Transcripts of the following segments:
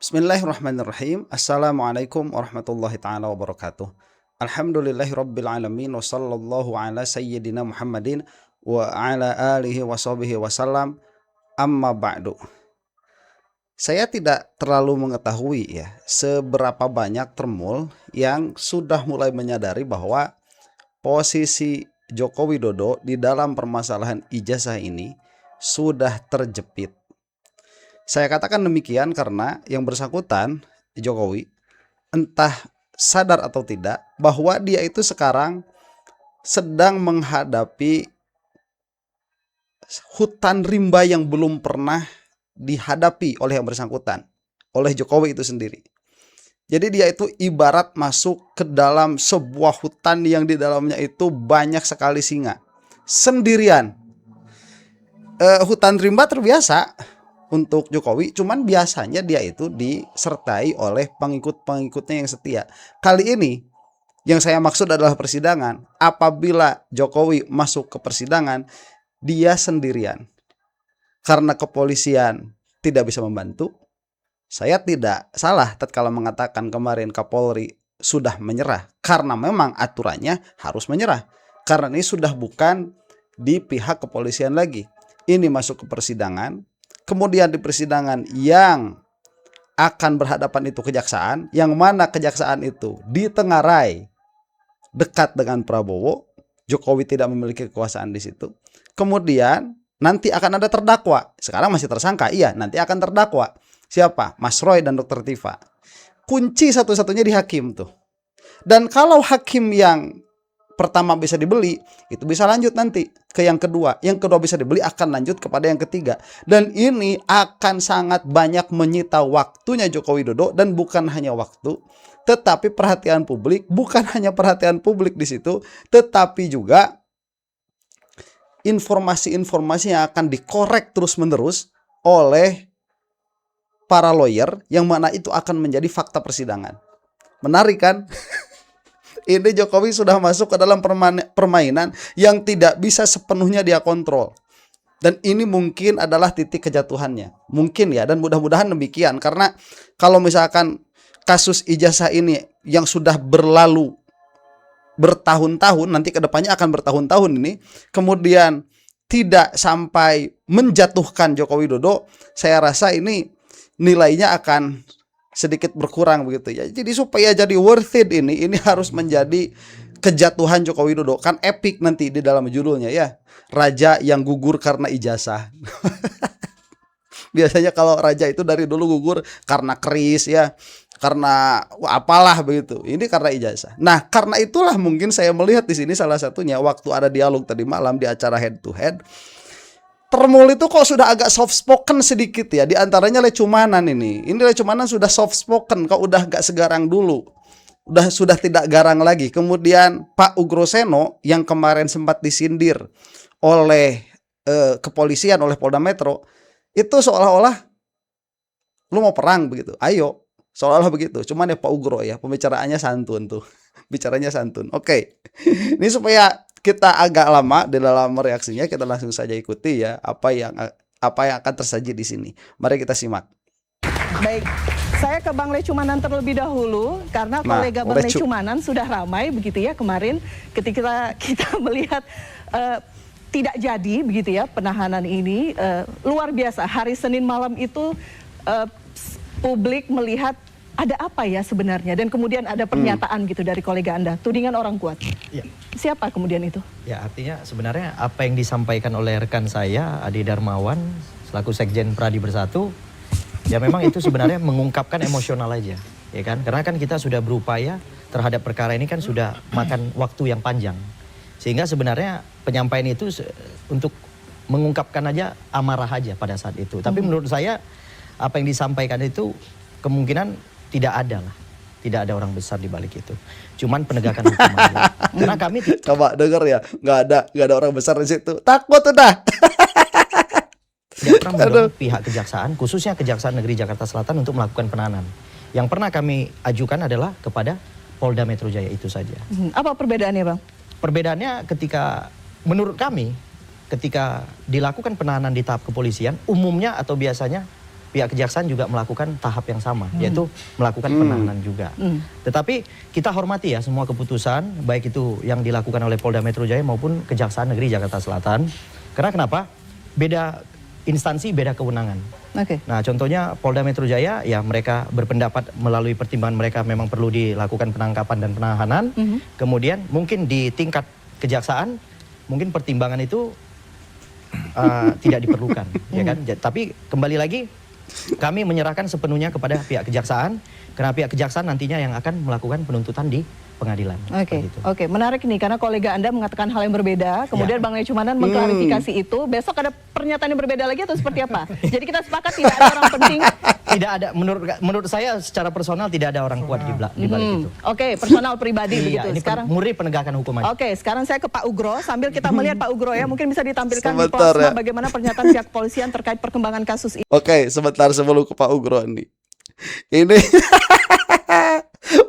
Bismillahirrahmanirrahim. Assalamualaikum warahmatullahi ta'ala wabarakatuh. Alhamdulillahirabbil alamin wa sallallahu ala sayyidina Muhammadin wa ala alihi wa sahbihi wasallam. Amma ba'du. Saya tidak terlalu mengetahui ya seberapa banyak termul yang sudah mulai menyadari bahwa posisi Joko Widodo di dalam permasalahan ijazah ini sudah terjepit. Saya katakan demikian karena yang bersangkutan Jokowi entah sadar atau tidak bahwa dia itu sekarang sedang menghadapi hutan rimba yang belum pernah dihadapi oleh yang bersangkutan, oleh Jokowi itu sendiri. Jadi dia itu ibarat masuk ke dalam sebuah hutan yang di dalamnya itu banyak sekali singa. Sendirian. Hutan rimba terbiasa untuk Jokowi, cuman biasanya dia itu disertai oleh pengikut-pengikutnya yang setia. Kali ini yang saya maksud adalah persidangan. Apabila Jokowi masuk ke persidangan, dia sendirian. Karena kepolisian tidak bisa membantu, saya tidak salah tatkala mengatakan kemarin Kapolri sudah menyerah. Karena memang aturannya harus menyerah. Karena ini sudah bukan di pihak kepolisian lagi. Ini masuk ke persidangan. Kemudian di persidangan yang akan berhadapan itu kejaksaan, yang mana kejaksaan itu ditengarai dekat dengan Prabowo, Jokowi tidak memiliki kekuasaan di situ. Kemudian nanti akan ada terdakwa. Sekarang masih tersangka, iya, nanti akan terdakwa. Siapa? Mas Roy dan Dr. Tifa. Kunci satu-satunya di hakim tuh. Dan kalau hakim yang pertama bisa dibeli, itu bisa lanjut nanti ke yang kedua. Yang kedua bisa dibeli, akan lanjut kepada yang ketiga. Dan ini akan sangat banyak menyita waktunya Joko Widodo, dan bukan hanya waktu, tetapi perhatian publik. Bukan hanya perhatian publik di situ, tetapi juga informasi-informasi yang akan dikorek terus-menerus oleh para lawyer, yang mana itu akan menjadi fakta persidangan. Menarik kan? Ini Jokowi sudah masuk ke dalam permainan yang tidak bisa sepenuhnya dia kontrol. Dan ini mungkin adalah titik kejatuhannya. Mungkin ya, dan mudah-mudahan demikian. Karena kalau misalkan kasus ijazah ini yang sudah berlalu bertahun-tahun, nanti kedepannya akan bertahun-tahun ini, kemudian tidak sampai menjatuhkan Joko Widodo, saya rasa ini nilainya akan sedikit berkurang begitu ya. Jadi supaya jadi worth it ini harus menjadi kejatuhan Joko Widodo. Kan epic nanti di dalam judulnya ya. Raja yang gugur karena ijazah. Biasanya kalau raja itu dari dulu gugur karena keris ya, karena apalah begitu. Ini karena ijazah. Nah, karena itulah mungkin saya melihat di sini salah satunya waktu ada dialog tadi malam di acara head to head. Termul itu kok sudah agak soft spoken sedikit ya. Di antaranya Lecumanan ini. Ini Lecumanan sudah soft spoken, kok udah gak segarang dulu. Sudah tidak garang lagi. Kemudian Pak Ugroseno yang kemarin sempat disindir oleh kepolisian, oleh Polda Metro, itu seolah-olah lu mau perang begitu. Ayo, seolah-olah begitu. Cuman ya Pak Ugro ya, pembicaraannya santun tuh. Bicaranya santun. Oke. Ini supaya kita agak lama di dalam reaksinya, kita langsung saja ikuti ya apa yang akan tersaji di sini. Mari kita simak. Baik, saya ke Bang Lecumanan terlebih dahulu karena kolega Bang Lecumanan sudah ramai begitu ya kemarin ketika kita melihat tidak jadi begitu ya penahanan ini, luar biasa. Hari Senin malam itu publik melihat ada apa ya sebenarnya, dan kemudian ada pernyataan gitu dari kolega Anda, tudingan orang kuat. Ya. Siapa kemudian itu? Ya, artinya sebenarnya apa yang disampaikan oleh rekan saya Adi Darmawan selaku Sekjen Pradi Bersatu, ya memang itu sebenarnya mengungkapkan emosional aja, ya kan? Karena kan kita sudah berupaya terhadap perkara ini kan sudah makan waktu yang panjang. Sehingga sebenarnya penyampaian itu untuk mengungkapkan aja amarah aja pada saat itu. Tapi menurut saya apa yang disampaikan itu kemungkinan tidak ada lah. Tidak ada orang besar di balik itu. Cuman penegakan hukum aja. Karena kami coba denger ya, nggak ada orang besar di situ. Takut udah. Tidak pernah mendorong pihak kejaksaan, khususnya Kejaksaan Negeri Jakarta Selatan untuk melakukan penahanan. Yang pernah kami ajukan adalah kepada Polda Metro Jaya itu saja. Apa perbedaannya, Bang? Perbedaannya ketika menurut kami ketika dilakukan penahanan di tahap kepolisian, umumnya atau biasanya pihak kejaksaan juga melakukan tahap yang sama, yaitu melakukan penahanan juga. Tetapi kita hormati ya semua keputusan, baik itu yang dilakukan oleh Polda Metro Jaya maupun Kejaksaan Negeri Jakarta Selatan. Karena kenapa? Beda instansi, beda kewenangan. Nah, contohnya Polda Metro Jaya, ya mereka berpendapat melalui pertimbangan mereka memang perlu dilakukan penangkapan dan penahanan. Kemudian mungkin di tingkat kejaksaan, mungkin pertimbangan itu tidak diperlukan, ya kan? Tapi kembali lagi, kami menyerahkan sepenuhnya kepada pihak kejaksaan, karena pihak kejaksaan nantinya yang akan melakukan penuntutan di pengadilan. Oke, menarik nih karena kolega Anda mengatakan hal yang berbeda, kemudian Bang Lecumanan mengklarifikasi itu. Besok ada pernyataan yang berbeda lagi atau seperti apa? Jadi kita sepakat tidak ada orang penting. Tidak ada, menurut saya secara personal tidak ada orang kuat di balik itu. Oke, personal pribadi begitu. Ini sekarang murni penegakan hukum aja. Oke, sekarang saya ke Pak Ugro sambil kita melihat Pak Ugro ya, mungkin bisa ditampilkan di Sebentar, plasma ya. bagaimana pernyataan pihak kepolisian terkait perkembangan kasus ini. Oke, sebentar sebelum ke Pak Ugro nih. Ini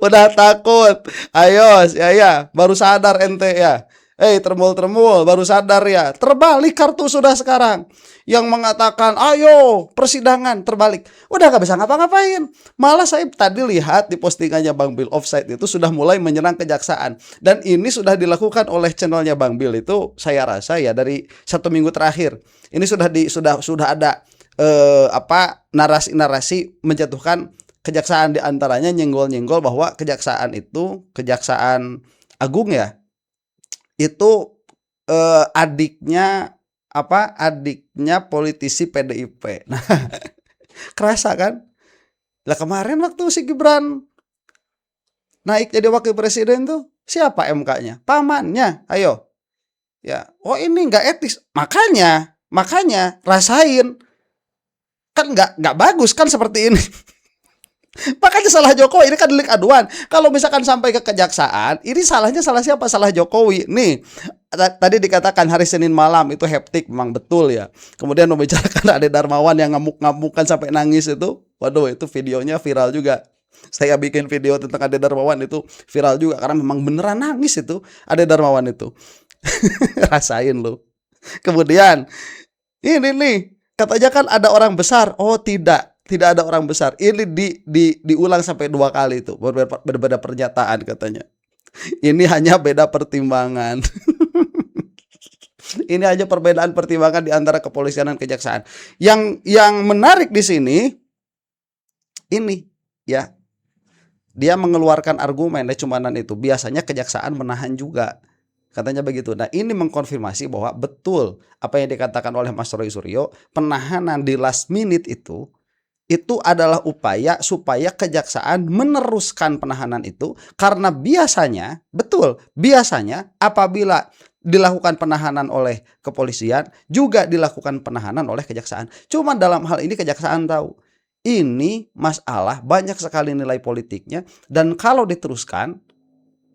udah takut. Ayo, ya, baru sadar ente ya. Termul-termul, baru sadar ya. Terbalik kartu sudah sekarang. Yang mengatakan, ayo persidangan, terbalik. Udah gak bisa ngapa-ngapain. Malah saya tadi lihat di postingannya Bang Bill Offside itu sudah mulai menyerang kejaksaan. Dan ini sudah dilakukan oleh channelnya Bang Bill itu, saya rasa ya dari 1 minggu terakhir. Ini sudah ada narasi-narasi menjatuhkan kejaksaan, diantaranya nyenggol-nyenggol bahwa kejaksaan itu, Kejaksaan Agung ya, itu adiknya politisi PDIP. Nah, kerasa kan? Lah kemarin waktu si Gibran naik jadi wakil presiden tuh, siapa MK-nya? Pamannya. Ayo. Ya, oh ini nggak etis. Makanya rasain. Kan nggak bagus kan seperti ini. Makanya salah Jokowi, ini kan delik aduan. Kalau misalkan sampai ke kejaksaan, ini salahnya salah siapa? Salah Jokowi. Nih, tadi dikatakan hari Senin malam itu hektik, memang betul ya. Kemudian membicarakan Ade Darmawan yang ngamuk-ngamukan sampai nangis itu. Waduh, itu videonya viral juga. Saya bikin video tentang Ade Darmawan itu viral juga karena memang beneran nangis itu Ade Darmawan itu. Rasain lu. Kemudian ini nih, katanya kan ada orang besar. Oh, tidak ada orang besar. Ini diulang sampai 2 kali itu. Berbeda pernyataan katanya. Ini hanya beda pertimbangan. Ini hanya perbedaan pertimbangan di antara kepolisian dan kejaksaan. Yang menarik di sini ini ya. Dia mengeluarkan argumen Lecumanan itu. Biasanya kejaksaan menahan juga. Katanya begitu. Nah, ini mengkonfirmasi bahwa betul apa yang dikatakan oleh Mas Roy Suryo, penahanan di last minute itu adalah upaya supaya kejaksaan meneruskan penahanan itu, karena biasanya apabila dilakukan penahanan oleh kepolisian juga dilakukan penahanan oleh kejaksaan. Cuma dalam hal ini kejaksaan tahu ini masalah banyak sekali nilai politiknya, dan kalau diteruskan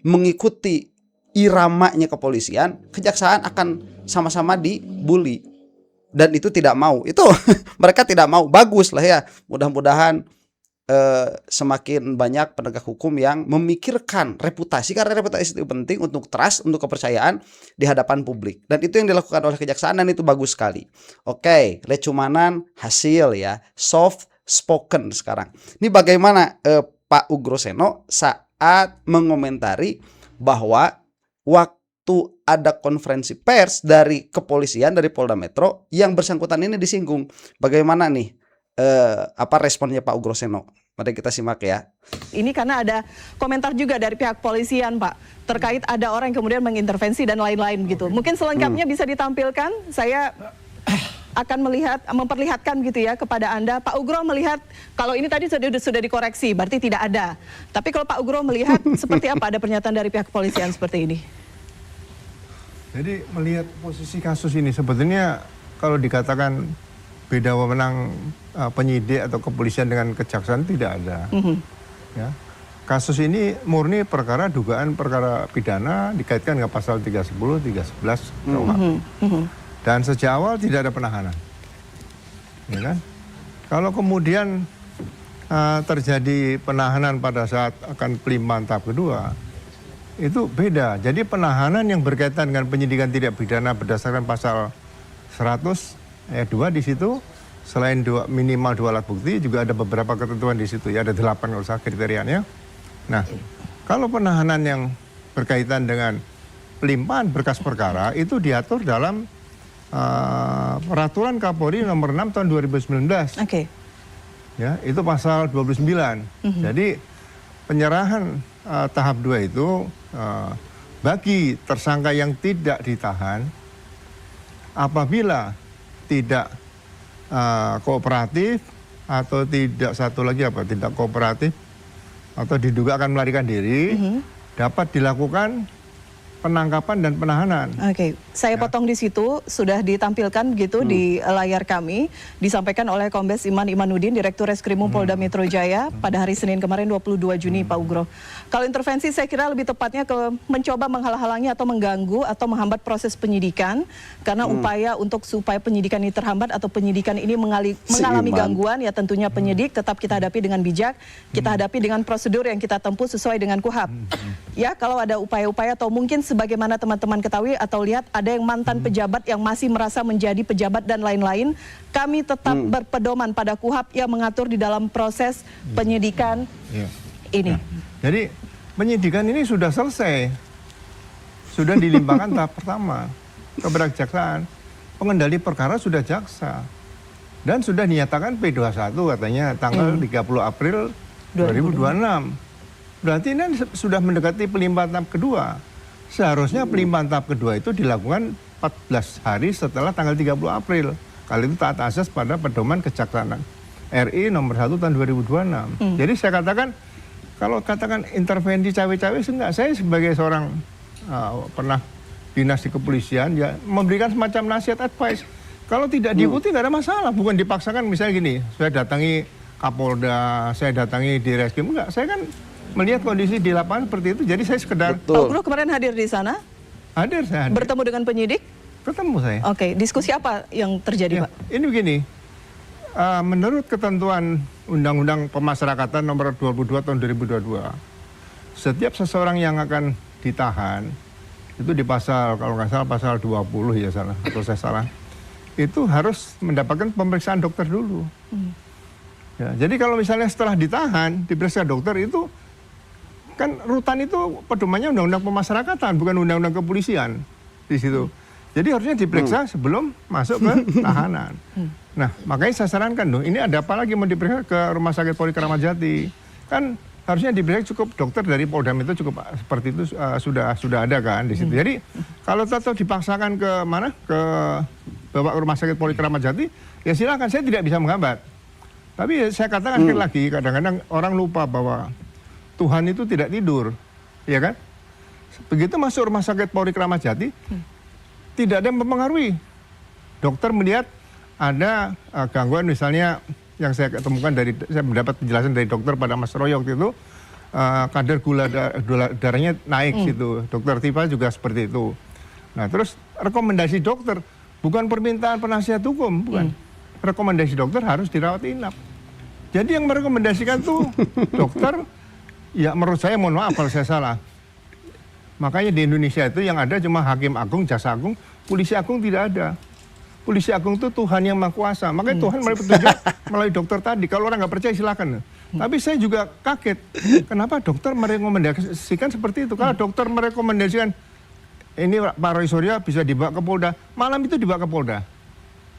mengikuti iramanya kepolisian, kejaksaan akan sama-sama dibully. Dan itu tidak mau, itu mereka tidak mau. Bagus lah ya, mudah-mudahan semakin banyak penegak hukum yang memikirkan reputasi, karena reputasi itu penting untuk trust, untuk kepercayaan di hadapan publik. Dan itu yang dilakukan oleh kejaksaan, dan itu bagus sekali. Oke, Lecumanan hasil ya, soft spoken sekarang. Ini bagaimana Pak Ugro Seno saat mengomentari bahwa waktu ada konferensi pers dari kepolisian, dari Polda Metro, yang bersangkutan ini disinggung. Bagaimana nih responnya Pak Ugro Seno? Mari kita simak ya. Ini karena ada komentar juga dari pihak polisian, Pak, terkait ada orang yang kemudian mengintervensi dan lain-lain gitu. Mungkin selengkapnya bisa ditampilkan. Saya akan memperlihatkan gitu ya kepada Anda. Pak Ugro melihat kalau ini tadi sudah dikoreksi, berarti tidak ada. Tapi kalau Pak Ugro melihat seperti apa ada pernyataan dari pihak kepolisian seperti ini? Jadi melihat posisi kasus ini sebetulnya kalau dikatakan beda wewenang penyidik atau kepolisian dengan kejaksaan tidak ada. Ya. Kasus ini murni perkara dugaan perkara pidana dikaitkan dengan pasal 310, 311 KUHP. Dan sejak awal tidak ada penahanan. Ya kan? Kalau kemudian terjadi penahanan pada saat akan pelimpahan tahap kedua, itu beda. Jadi penahanan yang berkaitan dengan penyidikan tidak pidana berdasarkan pasal 100 ayat 2 di situ selain minimal 2 alat bukti juga ada beberapa ketentuan di situ ya, ada 8 kalau salah kriterianya. Nah, kalau penahanan yang berkaitan dengan pelimpahan berkas perkara itu diatur dalam peraturan Kapolri nomor 6 tahun 2019. Oke. Ya, itu pasal 29. Jadi penyerahan tahap 2 itu bagi tersangka yang tidak ditahan apabila tidak kooperatif atau tidak tidak kooperatif atau diduga akan melarikan diri, dapat dilakukan penangkapan dan penahanan. Oke, saya potong di situ, sudah ditampilkan begitu di layar kami, disampaikan oleh Kombes Iman Imanuddin, Direktur Reskrimum Polda Metro Jaya pada hari Senin kemarin 22 Juni, Pak Ugro. Kalau intervensi saya kira lebih tepatnya ke mencoba menghalang-halangi atau mengganggu atau menghambat proses penyidikan, karena upaya untuk supaya penyidikan ini terhambat atau penyidikan ini mengalami gangguan, ya tentunya penyidik tetap kita hadapi dengan bijak, kita hadapi dengan prosedur yang kita tempuh sesuai dengan KUHAP. Ya, kalau ada upaya-upaya atau mungkin sebagaimana teman-teman ketahui atau lihat ada yang mantan pejabat yang masih merasa menjadi pejabat dan lain-lain, kami tetap berpedoman pada KUHAP yang mengatur di dalam proses penyidikan ini. Jadi penyidikan ini sudah selesai, sudah dilimpahkan tahap pertama kepada kejaksaan, pengendali perkara sudah jaksa dan sudah dinyatakan P21 katanya tanggal 30 April 2026. Berarti ini sudah mendekati pelimpahan tahap kedua. Seharusnya pelimpahan tahap kedua itu dilakukan 14 hari setelah tanggal 30 April. Kali itu taat asas pada pedoman Kejaksaan RI nomor 1 tahun 2026. Jadi saya katakan, kalau katakan intervensi cawe-cawe, enggak. Saya sebagai seorang pernah dinas di kepolisian, ya memberikan semacam nasihat advice. Kalau tidak diikuti nggak ada masalah. Bukan dipaksakan, misalnya gini, saya datangi Kapolda, saya datangi di Reskrim, enggak. Saya kan melihat kondisi di lapangan seperti itu, jadi saya sekedar... Pak Ugro kemarin hadir di sana? Hadir, saya hadir. Bertemu dengan penyidik? Ketemu saya. Oke, diskusi apa yang terjadi, Pak? Ini begini, menurut ketentuan Undang-Undang Pemasyarakatan nomor 22 tahun 2022, setiap seseorang yang akan ditahan, itu di pasal, kalau nggak salah pasal 20 ya salah, atau saya salah, itu harus mendapatkan pemeriksaan dokter dulu. Ya, jadi kalau misalnya setelah ditahan, diperiksa dokter itu, kan rutan itu pedomannya Undang-Undang Pemasyarakatan, bukan Undang-Undang Kepolisian di situ. Jadi harusnya diperiksa sebelum masuk ke tahanan. Nah, makanya saya sarankan dong, ini ada apa lagi mau diperiksa ke Rumah Sakit Polri Kramat Jati? Kan harusnya diperiksa cukup dokter dari Polda Metro cukup seperti itu sudah ada kan di situ. Jadi kalau tetap dipaksakan ke mana? Ke bawa ke Rumah Sakit Polri Kramat Jati, ya silakan, saya tidak bisa menghambat. Tapi saya katakan sekali lagi, kadang-kadang orang lupa bahwa Tuhan itu tidak tidur, ya kan? Begitu masuk Rumah Sakit Polri Kramat Jati, tidak ada yang mempengaruhi. Dokter melihat ada gangguan, misalnya yang saya ketemukan saya mendapat penjelasan dari dokter pada Mas Roy waktu itu, kadar gula darahnya naik situ. Dokter Tifa juga seperti itu. Nah, terus rekomendasi dokter, bukan permintaan penasihat hukum, bukan. Rekomendasi dokter harus dirawat inap. Jadi yang merekomendasikan tuh dokter, ya menurut saya, mohon maaf kalau saya salah. Makanya di Indonesia itu yang ada cuma Hakim Agung, Jaksa Agung, Polisi Agung tidak ada. Polisi Agung itu Tuhan yang Maha Kuasa. Makanya Tuhan melalui petunjuk melalui dokter tadi. Kalau orang nggak percaya silakan. Tapi saya juga kaget. Kenapa dokter merekomendasikan seperti itu? Kalau dokter merekomendasikan ini Pak Roy Suryo bisa dibawa ke Polda, malam itu dibawa ke Polda.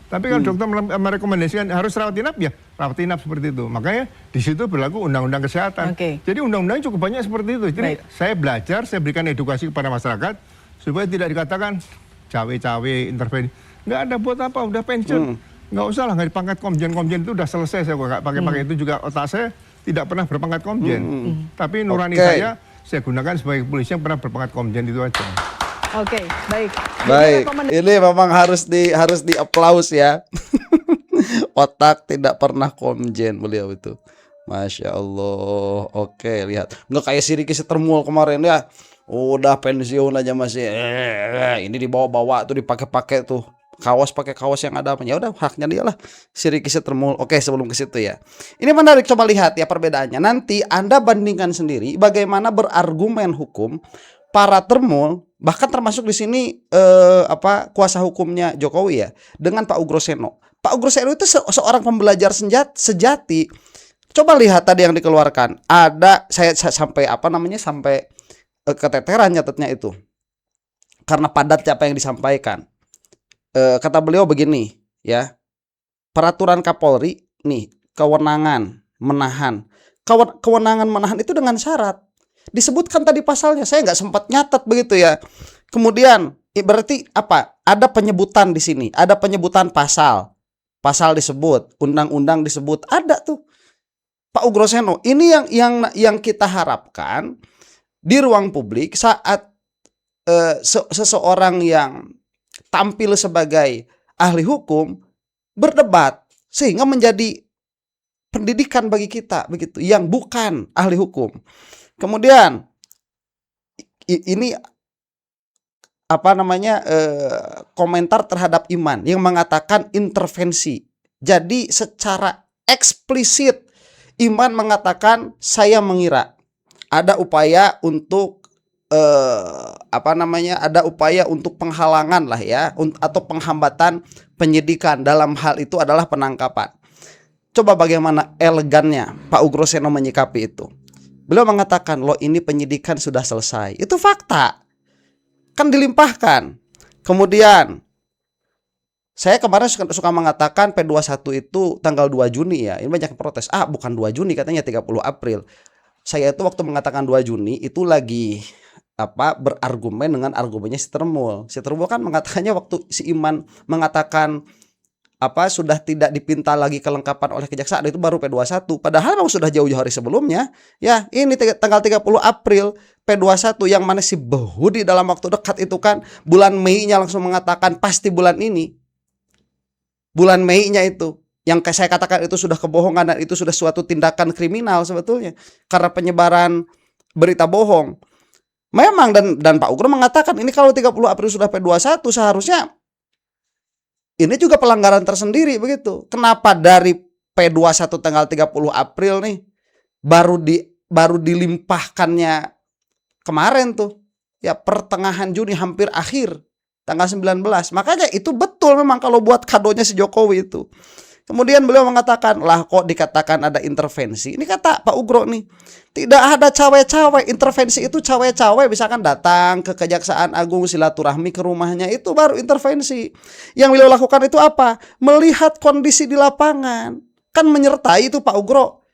Tapi kalau dokter merekomendasikan harus rawat inap, ya rawat inap seperti itu. Makanya di situ berlaku Undang-Undang Kesehatan. Jadi undang-undangnya cukup banyak seperti itu. Jadi saya belajar, saya berikan edukasi kepada masyarakat supaya tidak dikatakan cawe-cawe, intervensi. Nggak ada buat apa, udah pensiun. Nggak usah lah, nggak dipangkat komjen itu udah selesai. Saya nggak pakai itu juga, otak saya tidak pernah berpangkat komjen. Tapi nurani saya gunakan sebagai polisi yang pernah berpangkat komjen itu aja. Oke, baik. Baik, ini memang harus di aplaus ya. Otak tidak pernah komjen beliau itu. Masya Allah. Oke, lihat. Nggak kayak si Ricky Setermul kemarin ya. Udah pensiun aja masih. Ini dibawa-bawa tuh, dipakai-pakai tuh. Pakai kaos yang ada apa. Ya udah, haknya dia lah. Si Ricky Setermul. Oke, sebelum ke situ ya. Ini menarik, coba lihat ya perbedaannya. Nanti Anda bandingkan sendiri bagaimana berargumen hukum para termul, bahkan termasuk di sini kuasa hukumnya Jokowi ya, dengan Pak Ugro Seno. Pak Ugro Seno itu seorang pembelajar sejati. Coba lihat tadi yang dikeluarkan. Ada saya sampai sampai keteteran nyatetnya itu. Karena padatnya apa yang disampaikan. Kata beliau begini, ya. Peraturan Kapolri nih, kewenangan menahan. Kewenangan menahan itu dengan syarat. Disebutkan tadi pasalnya, saya nggak sempat nyatet begitu ya. Kemudian berarti apa? Ada penyebutan di sini, ada penyebutan pasal disebut, undang-undang disebut, ada tuh. Pak Ugro Seno, ini yang kita harapkan di ruang publik saat seseorang yang tampil sebagai ahli hukum berdebat sehingga menjadi pendidikan bagi kita begitu, yang bukan ahli hukum. Kemudian ini komentar terhadap Iman yang mengatakan intervensi. Jadi secara eksplisit Iman mengatakan, saya mengira ada upaya untuk ada upaya untuk penghalangan lah ya, atau penghambatan penyidikan, dalam hal itu adalah penangkapan. Coba bagaimana elegannya Pak Ugro Seno menyikapi itu. Beliau mengatakan, loh ini penyidikan sudah selesai. Itu fakta. Kan dilimpahkan. Kemudian saya kemarin suka mengatakan P21 itu tanggal 2 Juni ya. Ini banyak yang protes. Bukan 2 Juni katanya 30 April. Saya itu waktu mengatakan 2 Juni itu lagi berargumen dengan argumennya si Termul. Si Termul kan mengatakannya waktu si Iman mengatakan sudah tidak dipinta lagi kelengkapan oleh kejaksaan, itu baru P21. Padahal memang sudah jauh-jauh hari sebelumnya. Ya, ini tanggal 30 April P21 yang mana si Behudi dalam waktu dekat itu kan bulan Mei-nya langsung mengatakan pasti bulan ini. Bulan Mei-nya itu yang saya katakan itu sudah kebohongan dan itu sudah suatu tindakan kriminal sebetulnya karena penyebaran berita bohong. Memang dan Pak Ugro mengatakan ini kalau 30 April sudah P21 seharusnya ini juga pelanggaran tersendiri begitu. Kenapa dari P21 tanggal 30 April nih baru dilimpahkannya kemarin tuh. Ya pertengahan Juni, hampir akhir tanggal 19. Makanya itu betul memang kalau buat kadonya si Jokowi itu. Kemudian beliau mengatakan, lah kok dikatakan ada intervensi. Ini kata Pak Ugro nih, tidak ada cawe-cawe. Intervensi itu cawe-cawe, misalkan datang ke Kejaksaan Agung silaturahmi ke rumahnya, itu baru intervensi. Yang beliau lakukan itu apa? Melihat kondisi di lapangan. Kan menyertai itu Pak Ugro.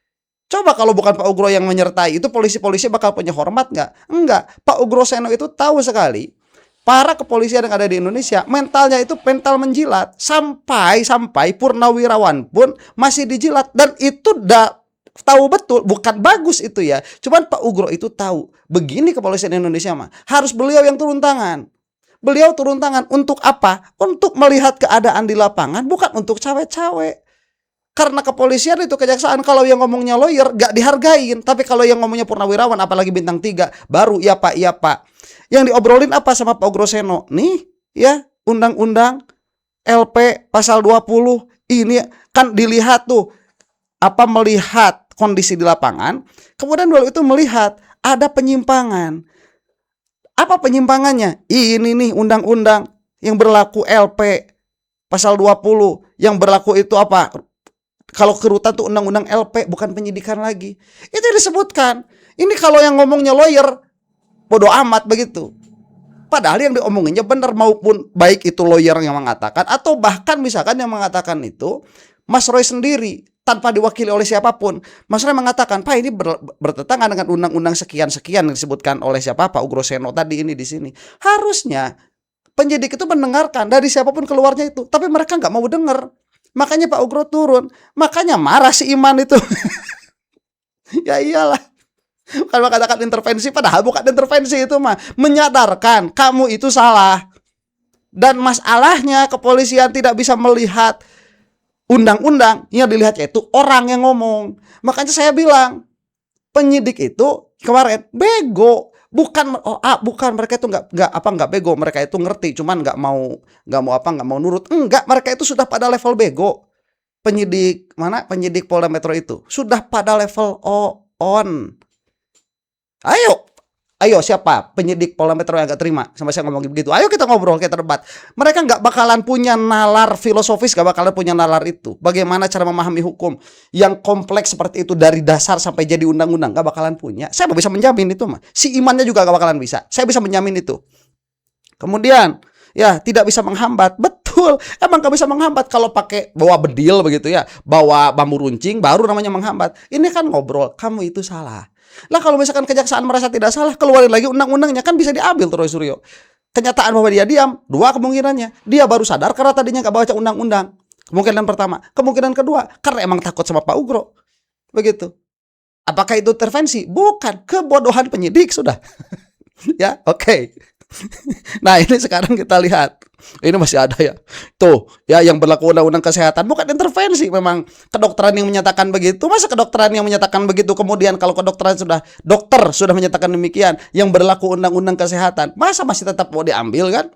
Coba kalau bukan Pak Ugro yang menyertai, itu polisi-polisi bakal punya hormat nggak? Enggak. Pak Ugro Seno itu tahu sekali para kepolisian yang ada di Indonesia mentalnya itu mental menjilat, sampai purnawirawan pun masih dijilat, dan itu tahu betul bukan bagus itu ya. Cuman Pak Ugro itu tahu begini kepolisian Indonesia mah harus beliau yang turun tangan. Beliau turun tangan untuk apa? Untuk melihat keadaan di lapangan, bukan untuk cawe-cawe. Karena kepolisian itu kejaksaan kalau yang ngomongnya lawyer gak dihargain, tapi kalau yang ngomongnya purnawirawan apalagi bintang 3 baru iya Pak. Yang diobrolin apa sama Pak Ugro Seno? Nih ya, undang-undang LP pasal 20 ini kan dilihat tuh melihat kondisi di lapangan. Kemudian dulu itu melihat ada penyimpangan. Apa penyimpangannya? Ini nih undang-undang yang berlaku LP pasal 20 yang berlaku itu apa? Kalau kerutan tuh undang-undang LP, bukan penyidikan lagi. Itu disebutkan. Ini kalau yang ngomongnya lawyer bodoh amat begitu. Padahal yang diomonginnya benar, maupun baik itu lawyer yang mengatakan atau bahkan misalkan yang mengatakan itu Mas Roy sendiri tanpa diwakili oleh siapapun. Mas Roy mengatakan, "Pak, ini bertentangan dengan undang-undang sekian-sekian yang disebutkan oleh siapa? Pak Ugro Seno tadi ini di sini." Harusnya penyidik itu mendengarkan dari siapapun keluarnya itu, tapi mereka nggak mau dengar. Makanya Pak Ugro turun. Makanya marah si Iman itu. Ya iyalah. Kalau katakan intervensi, padahal bukan intervensi, itu mah menyadarkan kamu itu salah. Dan masalahnya kepolisian tidak bisa melihat undang-undang, yang dilihatnya itu orang yang ngomong. Makanya saya bilang penyidik itu kemarin bego, bukan mereka itu nggak bego, mereka itu ngerti, cuman nggak mau nurut. Enggak, mereka itu sudah pada level bego. Penyidik Polda Metro itu sudah pada level on. Ayo siapa penyidik Polda Metro yang gak terima sama saya ngomong begitu? Ayo kita ngobrol, kita debat. Mereka nggak bakalan punya nalar filosofis, gak bakalan punya nalar itu. Bagaimana cara memahami hukum yang kompleks seperti itu dari dasar sampai jadi undang-undang, gak bakalan punya. Saya bisa menjamin itu mah. Si imannya juga gak bakalan bisa. Saya bisa menjamin itu. Kemudian ya tidak bisa menghambat. Betul, emang gak bisa menghambat kalau pakai bawa bedil begitu ya, bawa bambu runcing baru namanya menghambat. Ini kan ngobrol, kamu itu salah. Lah kalau misalkan kejaksaan merasa tidak salah, keluarin lagi undang-undangnya, kan bisa diambil tuh Roy Suryo. Kenyataan bahwa dia diam, dua kemungkinannya. Dia baru sadar karena tadinya gak baca undang-undang. Kemungkinan pertama. Kemungkinan kedua, karena emang takut sama Pak Ugro. Begitu. Apakah itu intervensi? Bukan, kebodohan penyidik sudah. Ya, oke. Nah ini sekarang kita lihat, ini masih ada ya, tuh ya yang berlaku undang-undang kesehatan, bukan intervensi, memang kedokteran yang menyatakan begitu. Masa kedokteran yang menyatakan begitu, kemudian kalau kedokteran dokter sudah menyatakan demikian, yang berlaku undang-undang kesehatan, masa masih tetap mau diambil kan?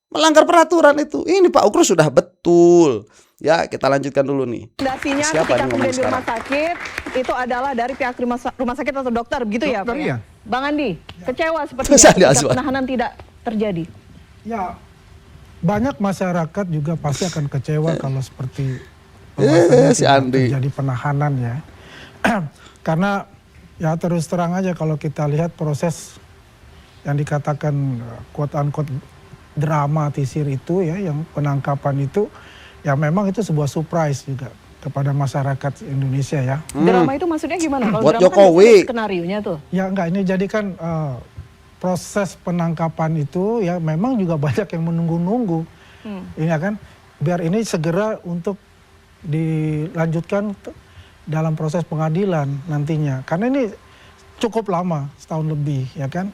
Melanggar peraturan itu. Ini Pak Ugro sudah betul. Ya kita lanjutkan dulu nih. Rekomendasinya Siapa ketika nih kemudian di ngomong rumah sakit itu adalah dari pihak rumah sakit atau dokter, begitu ya Pak? Dokter, iya. Bang Andi, kecewa Saya sepertinya ketika Azwan. penahanan tidak terjadi. Ya, banyak masyarakat juga pasti akan kecewa kalau seperti bahwasannya si tidak Andi. terjadi penahanan ya. Karena ya terus terang aja kalau kita lihat proses yang dikatakan quote unquote dramatisir itu ya, yang penangkapan itu ya memang itu sebuah surprise juga kepada masyarakat Indonesia ya. Drama itu maksudnya gimana? Kalau Buat drama Jokowi. kan skenario-nya tuh. Ya enggak, ini jadikan proses penangkapan itu ya memang juga banyak yang menunggu-nunggu. Ini kan biar ini segera untuk dilanjutkan dalam proses pengadilan nantinya. Karena ini cukup lama, setahun lebih ya kan.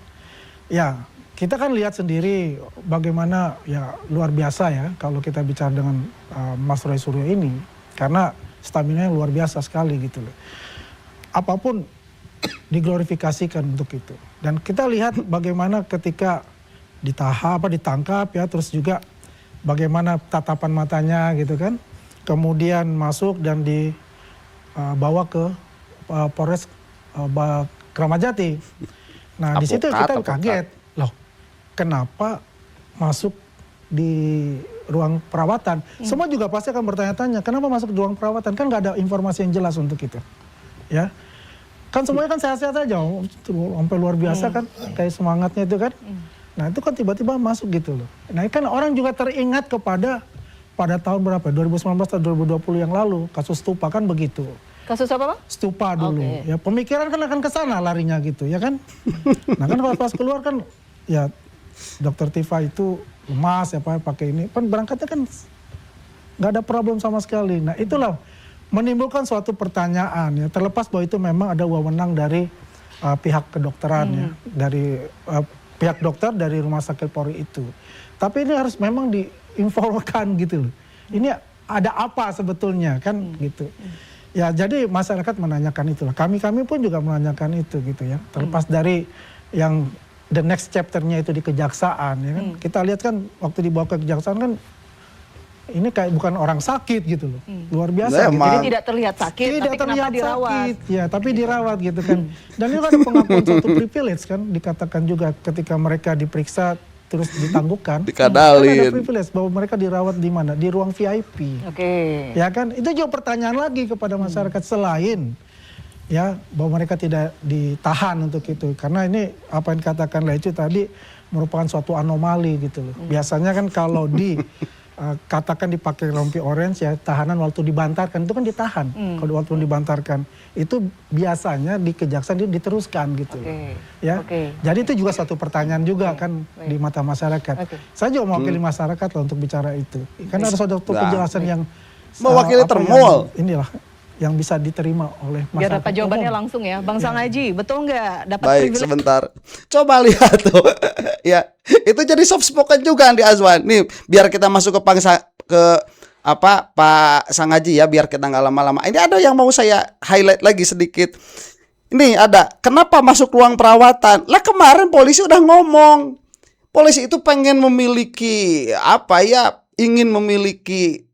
Ya, kita kan lihat sendiri bagaimana ya luar biasa ya kalau kita bicara dengan Mas Roy Suryo ini. Karena stamina luar biasa sekali gitu loh. Apapun diglorifikasikan untuk itu. Dan kita lihat bagaimana ketika ditangkap ya, terus juga bagaimana tatapan matanya gitu kan. Kemudian masuk dan dibawa ke Polres Kramat Jati. Nah, di situ kita kaget. Loh, kenapa masuk di ruang perawatan? Semua juga pasti akan bertanya-tanya, kenapa masuk di ruang perawatan? Kan nggak ada informasi yang jelas untuk itu. Ya. Kan semuanya kan sehat-sehat aja, sampai luar biasa kan, kayak semangatnya itu kan. Nah itu kan tiba-tiba masuk gitu loh. Nah kan orang juga teringat pada tahun berapa, 2019 atau 2020 yang lalu, kasus Stupa kan begitu. Kasus apa Pak? Stupa dulu, ya pemikiran kan akan ke sana larinya gitu ya kan. Nah kan pas keluar kan, ya Dokter Tifa itu lemas ya Pak, pakai ini, kan berangkatnya kan nggak ada problem sama sekali. Nah itulah menimbulkan suatu pertanyaan ya, terlepas bahwa itu memang ada wewenang dari pihak kedokteran ya, dari pihak dokter dari rumah sakit Polri itu. Tapi ini harus memang diinfokan gitu loh. Ini ada apa sebetulnya kan gitu. Ya jadi masyarakat menanyakan itulah. Kami pun juga menanyakan itu gitu ya. Terlepas dari yang the next chapter-nya itu di kejaksaan ya kan. Kita lihat kan waktu dibawa ke kejaksaan kan ini kayak bukan orang sakit gitu loh. Luar biasa gitu. Jadi tidak terlihat sakit, Tidak tapi terlihat kenapa dirawat? sakit, ya tapi dirawat gitu kan. Dan itu ada pengakuan suatu privilege kan, dikatakan juga ketika mereka diperiksa terus ditangguhkan. Dikadalin. Kan ada privilege bahwa mereka dirawat di mana? Di ruang VIP. Oke. Ya kan, itu juga pertanyaan lagi kepada masyarakat selain ya bahwa mereka tidak ditahan untuk itu. Karena ini apa yang dikatakan itu tadi merupakan suatu anomali gitu loh. Biasanya kan kalau katakan dipakai rompi orange ya, tahanan waktu dibantarkan itu kan ditahan. Kalau waktu dibantarkan itu biasanya di kejaksaan dia diteruskan gitu. Ya. Jadi itu juga satu pertanyaan juga kan di mata masyarakat. Saya juga mewakili masyarakat lah untuk bicara itu. Karena ada suatu penjelasan yang mewakili termol. Inilah yang bisa diterima oleh masyarakat. Biar dapat jawabannya umum. langsung ya. Bang Sangaji, betul nggak dapat Baik, privilege? sebentar. Coba lihat tuh. Ya, itu jadi soft spoken juga Andi Azwan. Nih, biar kita masuk ke Pak Sangaji ya, biar kita nggak lama-lama. Ini ada yang mau saya highlight lagi sedikit. Ini ada, kenapa masuk ruang perawatan? Lah kemarin polisi udah ngomong. Polisi itu pengen memiliki ingin memiliki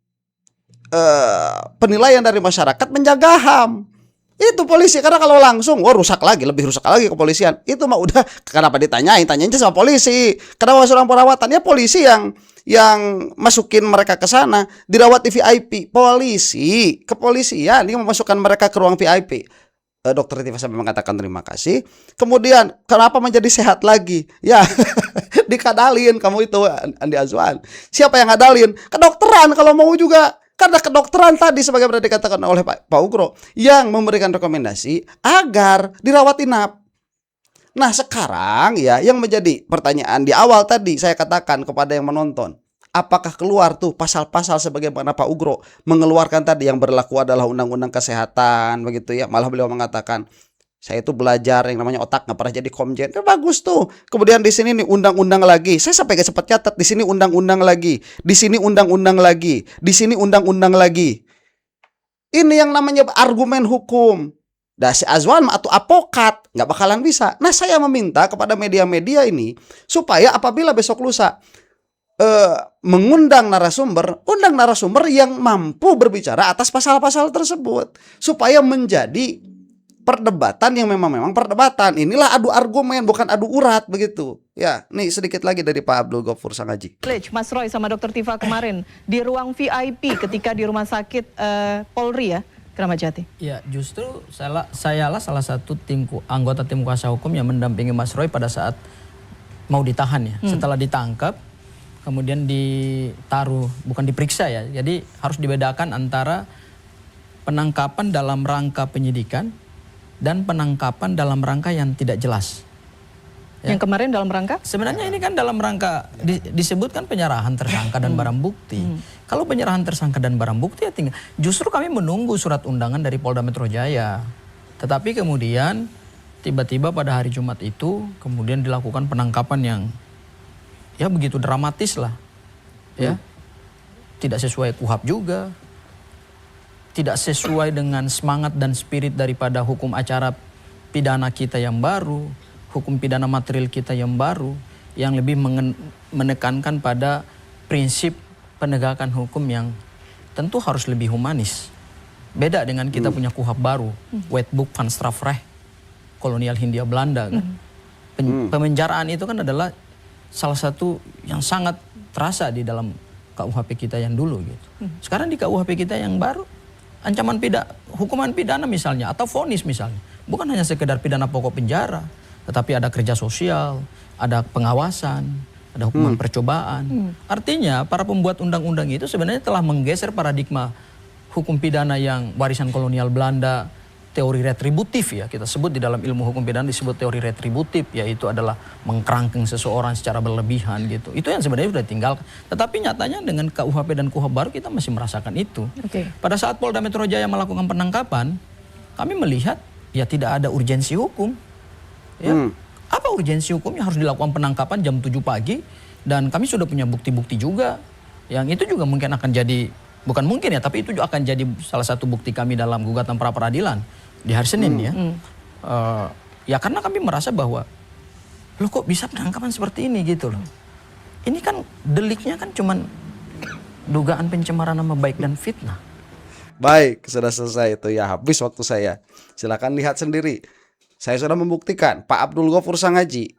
penilaian dari masyarakat menjaga HAM. Itu polisi, karena kalau langsung, wah rusak lagi, lebih rusak lagi kepolisian. Itu mah udah, kenapa ditanyain sama polisi. Kenapa suruh perawatan? Ya polisi yang masukin mereka ke sana, dirawat di VIP. Polisi, kepolisian yang memasukkan mereka ke ruang VIP. Dokter Tifa sampai mengatakan terima kasih. Kemudian kenapa menjadi sehat lagi? Ya, dikadalin kamu itu, Andi Azwan. Siapa yang ngadalin? Kedokteran kalau mau juga. Karena kedokteran tadi sebagaimana dikatakan oleh Pak Ugro yang memberikan rekomendasi agar dirawat inap. Nah sekarang ya yang menjadi pertanyaan di awal tadi saya katakan kepada yang menonton, apakah keluar tuh pasal-pasal sebagaimana Pak Ugro mengeluarkan tadi yang berlaku adalah undang-undang kesehatan begitu ya. Malah beliau mengatakan saya itu belajar yang namanya otak nggak pernah jadi komjen. Bagus tuh. Kemudian di sini nih undang-undang lagi. Saya sampai gak sempat catat. Di sini undang-undang lagi. Di sini undang-undang lagi. Di sini undang-undang lagi. Ini yang namanya argumen hukum. Dah si Azwan atau apokat nggak bakalan bisa. Nah saya meminta kepada media-media ini supaya apabila besok lusa mengundang narasumber, undang narasumber yang mampu berbicara atas pasal-pasal tersebut supaya menjadi perdebatan yang memang perdebatan. Inilah adu argumen, bukan adu urat begitu. Ya, nih sedikit lagi dari Pak Abdul Ghafur Sangaji. Mas Roy sama Dr. Tifa kemarin di ruang VIP ketika di rumah sakit Polri ya, Kramat Jati. Ya, justru sayalah salah satu anggota tim kuasa hukum yang mendampingi Mas Roy pada saat mau ditahan ya. Setelah ditangkap, kemudian ditaruh, bukan diperiksa ya. Jadi harus dibedakan antara penangkapan dalam rangka penyidikan dan penangkapan dalam rangka yang tidak jelas. Ya. Yang kemarin dalam rangka? Sebenarnya ini kan dalam rangka disebutkan penyerahan tersangka dan barang bukti. Kalau penyerahan tersangka dan barang bukti ya tinggal. Justru kami menunggu surat undangan dari Polda Metro Jaya. Tetapi kemudian tiba-tiba pada hari Jumat itu kemudian dilakukan penangkapan yang ya begitu dramatis lah. Ya. Tidak sesuai KUHP juga. Tidak sesuai dengan semangat dan spirit daripada hukum acara pidana kita yang baru, hukum pidana material kita yang baru, yang lebih menekankan pada prinsip penegakan hukum yang tentu harus lebih humanis. Beda dengan kita punya KUHP baru, Wetboek van Strafrecht, kolonial Hindia Belanda. Kan? Pemenjaraan itu kan adalah salah satu yang sangat terasa di dalam KUHP kita yang dulu gitu. Sekarang di KUHP kita yang baru, ancaman hukuman pidana misalnya atau vonis misalnya bukan hanya sekedar pidana pokok penjara, tetapi ada kerja sosial, ada pengawasan, ada hukuman percobaan. Artinya para pembuat undang-undang itu sebenarnya telah menggeser paradigma hukum pidana yang warisan kolonial Belanda, teori retributif ya, kita sebut di dalam ilmu hukum pidana disebut teori retributif, yaitu adalah mengkerangkeng seseorang secara berlebihan gitu. Itu yang sebenarnya sudah tinggalkan. Tetapi nyatanya dengan KUHP dan KUHP baru kita masih merasakan itu. Pada saat Polda Metro Jaya melakukan penangkapan, kami melihat ya tidak ada urgensi hukum. Ya. Apa urgensi hukumnya harus dilakukan penangkapan jam 7 pagi dan kami sudah punya bukti-bukti juga. Yang itu juga mungkin akan jadi, bukan mungkin ya, tapi itu juga akan jadi salah satu bukti kami dalam gugatan pra peradilan di hari Senin ya. Ya karena kami merasa bahwa loh kok bisa penangkapan seperti ini gitu loh. Ini kan deliknya kan cuman dugaan pencemaran nama baik dan fitnah. Baik, sudah selesai itu ya, habis waktu saya. Silakan lihat sendiri. Saya sudah membuktikan Pak Abdul Ghafur Sangaji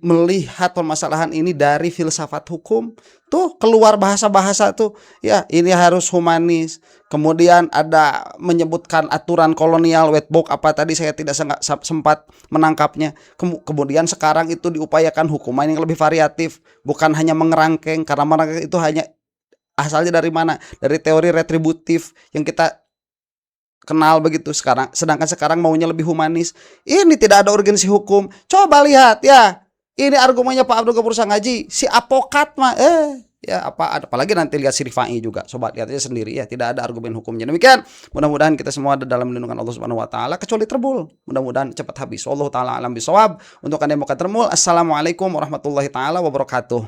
melihat permasalahan ini dari filsafat hukum. Tuh keluar bahasa-bahasa tuh, ya ini harus humanis. Kemudian ada menyebutkan aturan kolonial, Wetboek apa tadi saya tidak sempat menangkapnya. Kemudian sekarang itu diupayakan hukuman yang lebih variatif, bukan hanya mengerangkeng, karena mengerangkeng itu hanya asalnya dari mana? Dari teori retributif yang kita kenal begitu sekarang. Sedangkan sekarang maunya lebih humanis. Ini tidak ada urgensi hukum. Coba lihat ya. Ini argumennya Pak Abdul Ghafur Sangaji, si apokat mah ya apalagi nanti lihat si Rifai juga. Sobat lihat aja sendiri ya, tidak ada argumen hukumnya. Demikian, mudah-mudahan kita semua ada dalam lindungan Allah Subhanahu wa taala kecuali terbul. Mudah-mudahan cepat habis. Wallahu taala alam bisawab. Untuk Anda yang mau terbul, assalamualaikum warahmatullahi taala wabarakatuh.